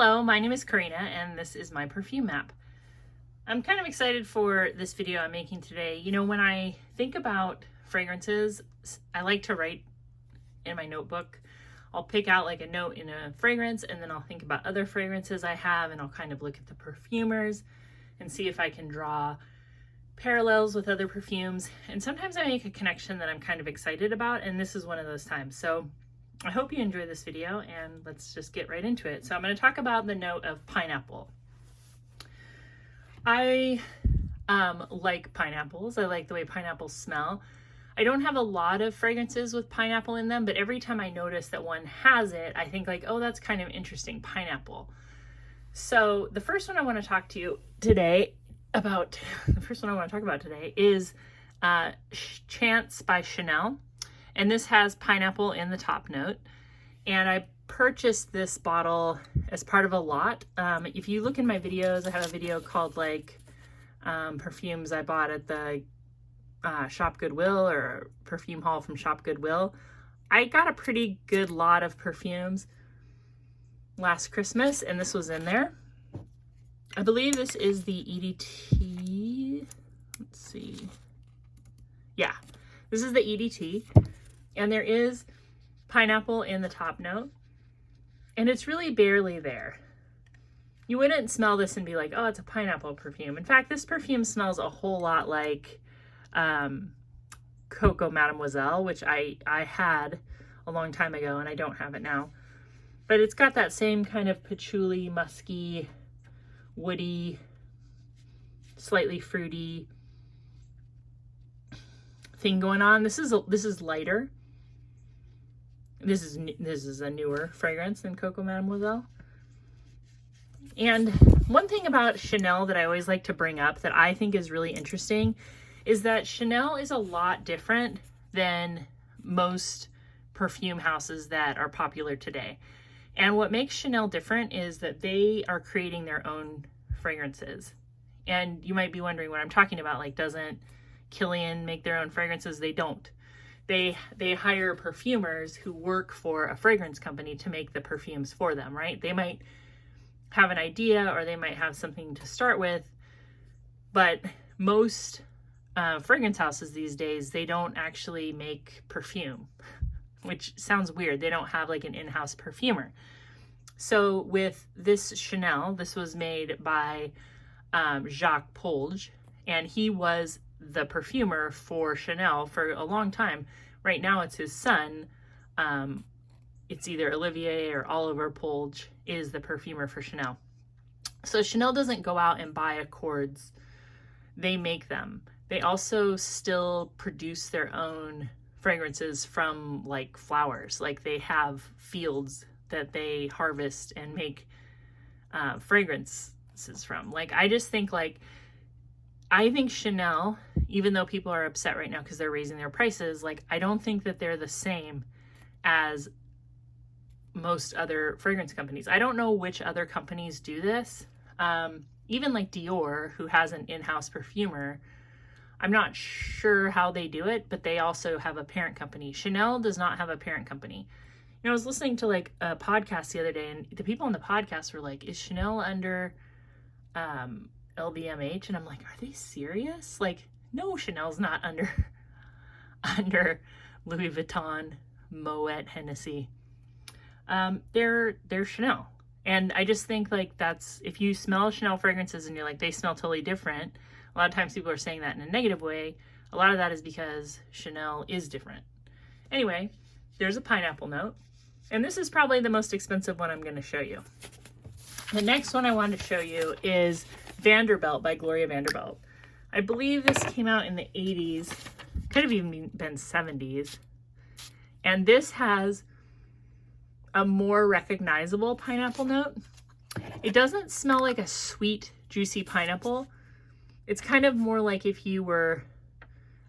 Hello, my name is Karina and this is my perfume map. I'm kind of excited for this video I'm making today. You know, when I think about fragrances, I like to write in my notebook. I'll pick out like a note in a fragrance and then I'll think about other fragrances I have and I'll kind of look at the perfumers and see if I can draw parallels with other perfumes. And sometimes I make a connection that I'm kind of excited about, and this is one of those times. So I hope you enjoy this video and let's just get right into it. So I'm going to talk about the note of pineapple. I like pineapples. I like the way pineapples smell. I don't have a lot of fragrances with pineapple in them, but every time I notice that one has it, I think like, oh, that's kind of interesting, pineapple. So the first one I want to talk to you today about, is Chance by Chanel. And this has pineapple in the top note. And I purchased this bottle as part of a lot. If you look in my videos, I have a video called like perfumes I bought at the Shop Goodwill, or perfume haul from Shop Goodwill. I got a pretty good lot of perfumes last Christmas, and this was in there. I believe this is the EDT. Let's see. Yeah, this is the EDT. And there is pineapple in the top note. And it's really barely there. You wouldn't smell this and be like, oh, it's a pineapple perfume. In fact, this perfume smells a whole lot like Coco Mademoiselle, which I had a long time ago and I don't have it now. But it's got that same kind of patchouli, musky, woody, slightly fruity thing going on. This is lighter. This is a newer fragrance than Coco Mademoiselle. And one thing about Chanel that I always like to bring up that I think is really interesting is that Chanel is a lot different than most perfume houses that are popular today. And what makes Chanel different is that they are creating their own fragrances. And you might be wondering what I'm talking about. Like, doesn't Kilian make their own fragrances? They don't. They hire perfumers who work for a fragrance company to make the perfumes for them, right? They might have an idea or they might have something to start with, but most fragrance houses these days, they don't actually make perfume, which sounds weird. They don't have like an in-house perfumer. So with this Chanel, this was made by Jacques Polge, and he was the perfumer for Chanel for a long time. Right now it's his son. It's either Olivier or Oliver Polge is the perfumer for Chanel. So Chanel doesn't go out and buy accords. They make them. They also still produce their own fragrances from like flowers. Like they have fields that they harvest and make fragrances from. Like I think Chanel, even though people are upset right now because they're raising their prices, like I don't think that they're the same as most other fragrance companies. I don't know which other companies do this. Even like Dior, who has an in-house perfumer, I'm not sure how they do it, but they also have a parent company. Chanel does not have a parent company. You know, I was listening to like a podcast the other day, and the people on the podcast were like, is Chanel under LVMH? And I'm like, are they serious? Like, no, Chanel's not under Louis Vuitton, Moet, Hennessy. They're Chanel. And I just think like that's, if you smell Chanel fragrances and you're like, they smell totally different, a lot of times people are saying that in a negative way. A lot of that is because Chanel is different. Anyway, there's a pineapple note. And this is probably the most expensive one I'm going to show you. The next one I wanted to show you is Vanderbilt by Gloria Vanderbilt. I believe this came out in the 80s, could have even been 70s. And this has a more recognizable pineapple note. It doesn't smell like a sweet, juicy pineapple. It's kind of more like if you were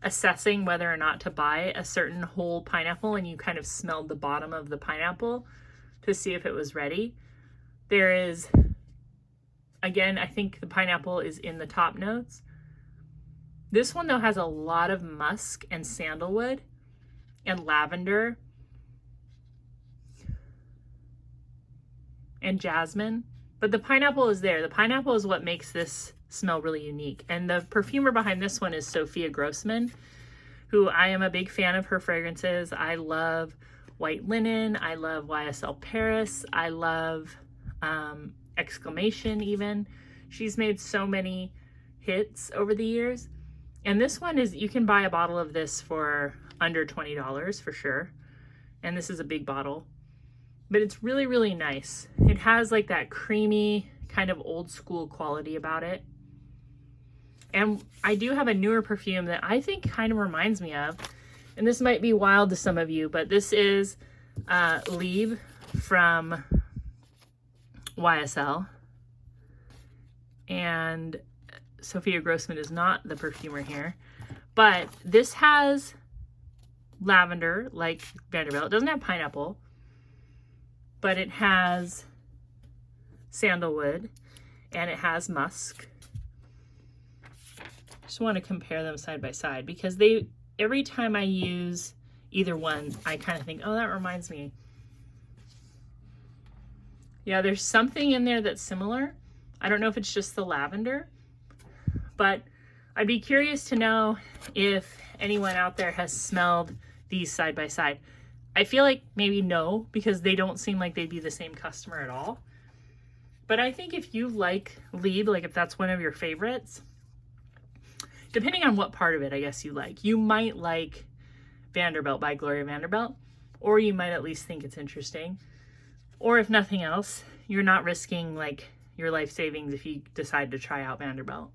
assessing whether or not to buy a certain whole pineapple and you kind of smelled the bottom of the pineapple to see if it was ready. There is, again, I think the pineapple is in the top notes. This one though has a lot of musk and sandalwood and lavender and jasmine. But the pineapple is there. The pineapple is what makes this smell really unique. And the perfumer behind this one is Sophia Grossman, who I am a big fan of her fragrances. I love White Linen. I love YSL Paris. I love Exclamation even. She's made so many hits over the years. And this one is, you can buy a bottle of this for under $20 for sure. And this is a big bottle. But it's really, really nice. It has like that creamy kind of old school quality about it. And I do have a newer perfume that I think kind of reminds me of, and this might be wild to some of you, but this is Libre from YSL. And Sophia Grossman is not the perfumer here, but this has lavender like Vanderbilt. It doesn't have pineapple, but it has sandalwood and it has musk. Just want to compare them side by side because every time I use either one, I kind of think, oh, that reminds me. Yeah, there's something in there that's similar. I don't know if it's just the lavender, but I'd be curious to know if anyone out there has smelled these side by side. I feel like maybe no, because they don't seem like they'd be the same customer at all. But I think if you like Libre, like if that's one of your favorites, depending on what part of it I guess you like, you might like Vanderbilt by Gloria Vanderbilt, or you might at least think it's interesting. Or if nothing else, you're not risking like your life savings if you decide to try out Vanderbilt.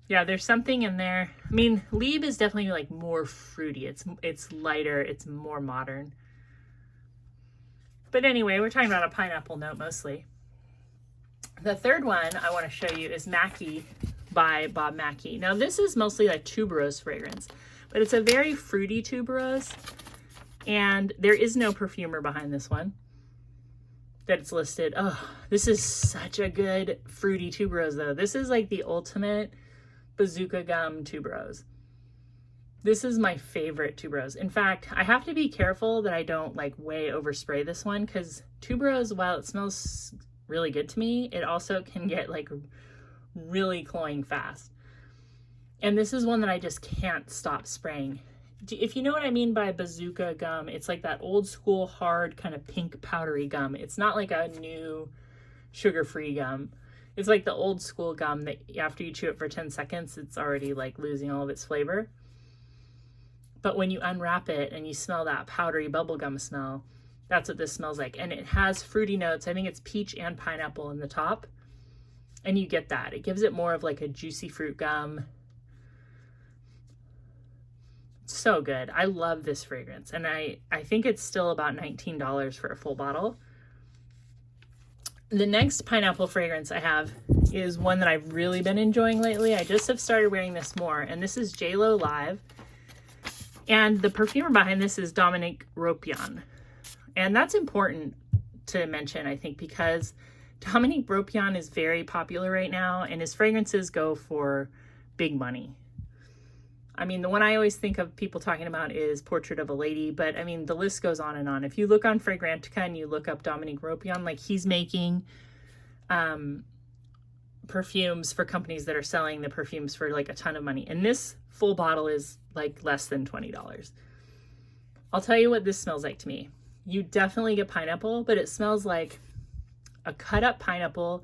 Yeah, there's something in there. I mean, Libre is definitely like more fruity. It's lighter, it's more modern. But anyway, we're talking about a pineapple note mostly. The third one I want to show you is Mackie by Bob Mackie. Now this is mostly like tuberose fragrance, but it's a very fruity tuberose, and there is no perfumer behind this one that it's listed. Oh, this is such a good fruity tuberose though. This is like the ultimate bazooka gum tuberose. This is my favorite tuberose. In fact, I have to be careful that I don't like way overspray this one, because tuberose, while it smells really good to me, it also can get like really cloying fast. And this is one that I just can't stop spraying. If you know what I mean by bazooka gum, it's like that old school hard kind of pink powdery gum. It's not like a new sugar-free gum. It's like the old school gum that after you chew it for 10 seconds, it's already like losing all of its flavor. But when you unwrap it and you smell that powdery bubblegum smell, that's what this smells like. And it has fruity notes. I think it's peach and pineapple in the top. And you get that. It gives it more of like a juicy fruit gum. So good. I love this fragrance. And I think it's still about $19 for a full bottle. The next pineapple fragrance I have is one that I've really been enjoying lately. I just have started wearing this more. And this is JLo Live. And the perfumer behind this is Dominique Ropion. And that's important to mention, I think, because Dominique Ropion is very popular right now, and his fragrances go for big money. I mean, the one I always think of people talking about is Portrait of a Lady, but I mean, the list goes on and on. If you look on Fragrantica and you look up Dominique Ropion, like he's making perfumes for companies that are selling the perfumes for like a ton of money. And this full bottle is like less than $20. I'll tell you what this smells like to me. You definitely get pineapple, but it smells like a cut up pineapple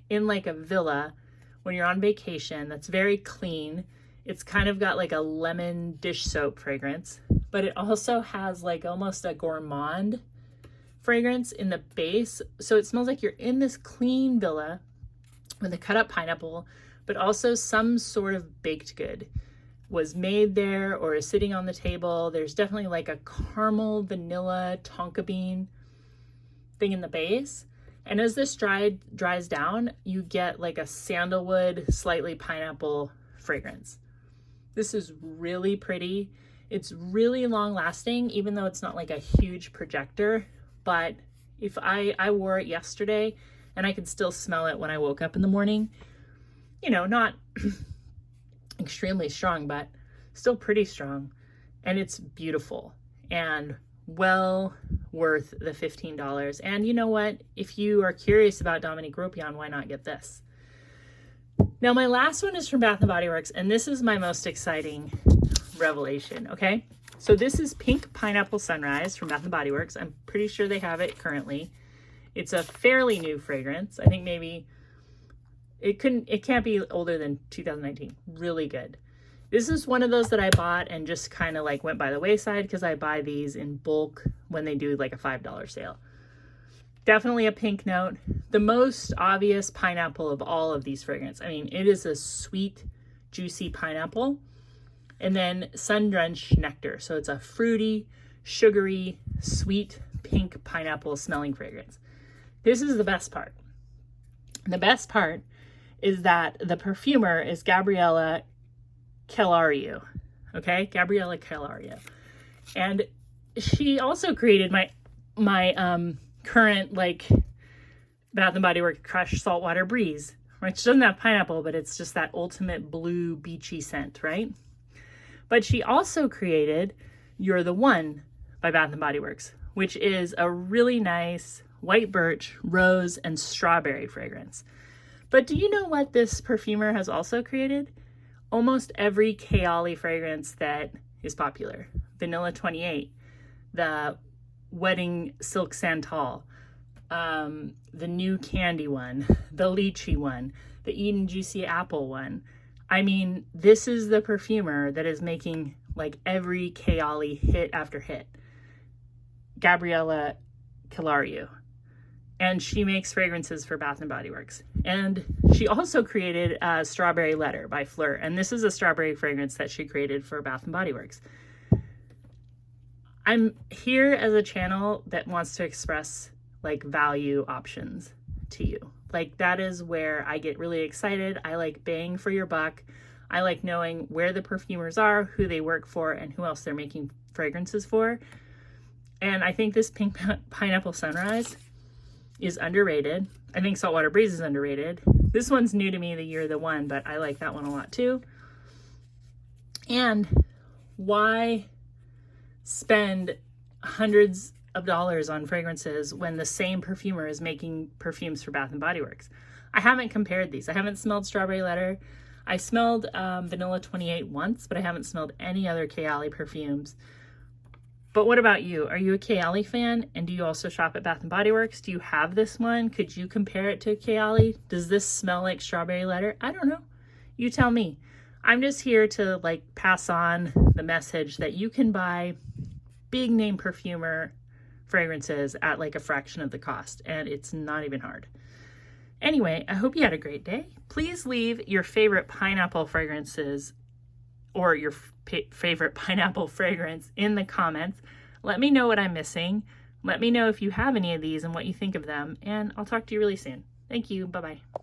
in like a villa when you're on vacation. That's very clean. It's kind of got like a lemon dish soap fragrance, but it also has like almost a gourmand fragrance in the base. So it smells like you're in this clean villa with a cut up pineapple, but also some sort of baked good was made there or is sitting on the table. There's definitely like a caramel vanilla tonka bean thing in the base. And as this dries down, you get like a sandalwood, slightly pineapple fragrance. This is really pretty. It's really long lasting, even though it's not like a huge projector. But if I wore it yesterday and I could still smell it when I woke up in the morning, you know, not extremely strong, but still pretty strong. And it's beautiful. And well worth the $15. And you know what? If you are curious about Dominique Ropion, why not get this? Now, my last one is from Bath & Body Works, and this is my most exciting revelation, okay? So this is Pink Pineapple Sunrise from Bath & Body Works. I'm pretty sure they have it currently. It's a fairly new fragrance. I think maybe it can't be older than 2019. Really good. This is one of those that I bought and just kind of like went by the wayside because I buy these in bulk when they do like a $5 sale. Definitely a pink note. The most obvious pineapple of all of these fragrances. I mean, it is a sweet, juicy pineapple. And then sun-drenched nectar. So it's a fruity, sugary, sweet, pink pineapple smelling fragrance. This is the best part. The best part is that the perfumer is Gabriella Calario. Okay? Gabriella Calario. And she also created my current like Bath & Body Works Crush Saltwater Breeze, which doesn't have pineapple, but it's just that ultimate blue beachy scent, right? But she also created You're the One by Bath & Body Works, which is a really nice white birch, rose, and strawberry fragrance. But do you know what this perfumer has also created? Almost every Kayali fragrance that is popular. Vanilla 28, the Wedding Silk Santal, the new candy one, the lychee one, the Eden Juicy Apple one. I mean, this is the perfumer that is making like every Kayali hit after hit. Gabriella Calario. And she makes fragrances for Bath & Body Works. And she also created Strawberry Letter by Fleur. And this is a strawberry fragrance that she created for Bath & Body Works. I'm here as a channel that wants to express like value options to you. Like that is where I get really excited. I like bang for your buck. I like knowing where the perfumers are, who they work for, and who else they're making fragrances for. And I think this Pink Pineapple Sunrise is underrated. I think Saltwater Breeze is underrated. This one's new to me, the You're the One, but I like that one a lot too. And why spend hundreds of dollars on fragrances when the same perfumer is making perfumes for Bath & Body Works? I haven't compared these. I haven't smelled Strawberry Letter. I smelled Vanilla 28 once, but I haven't smelled any other Kayali perfumes. But what about you? Are you a Kayali fan? And do you also shop at Bath & Body Works? Do you have this one? Could you compare it to Kayali? Does this smell like Strawberry Letter? I don't know. You tell me. I'm just here to like pass on the message that you can buy big name perfumer fragrances at like a fraction of the cost, and it's not even hard. Anyway, I hope you had a great day. Please leave your favorite pineapple fragrances or your favorite pineapple fragrance in the comments. Let me know what I'm missing. Let me know if you have any of these and what you think of them, and I'll talk to you really soon. Thank you. Bye-bye.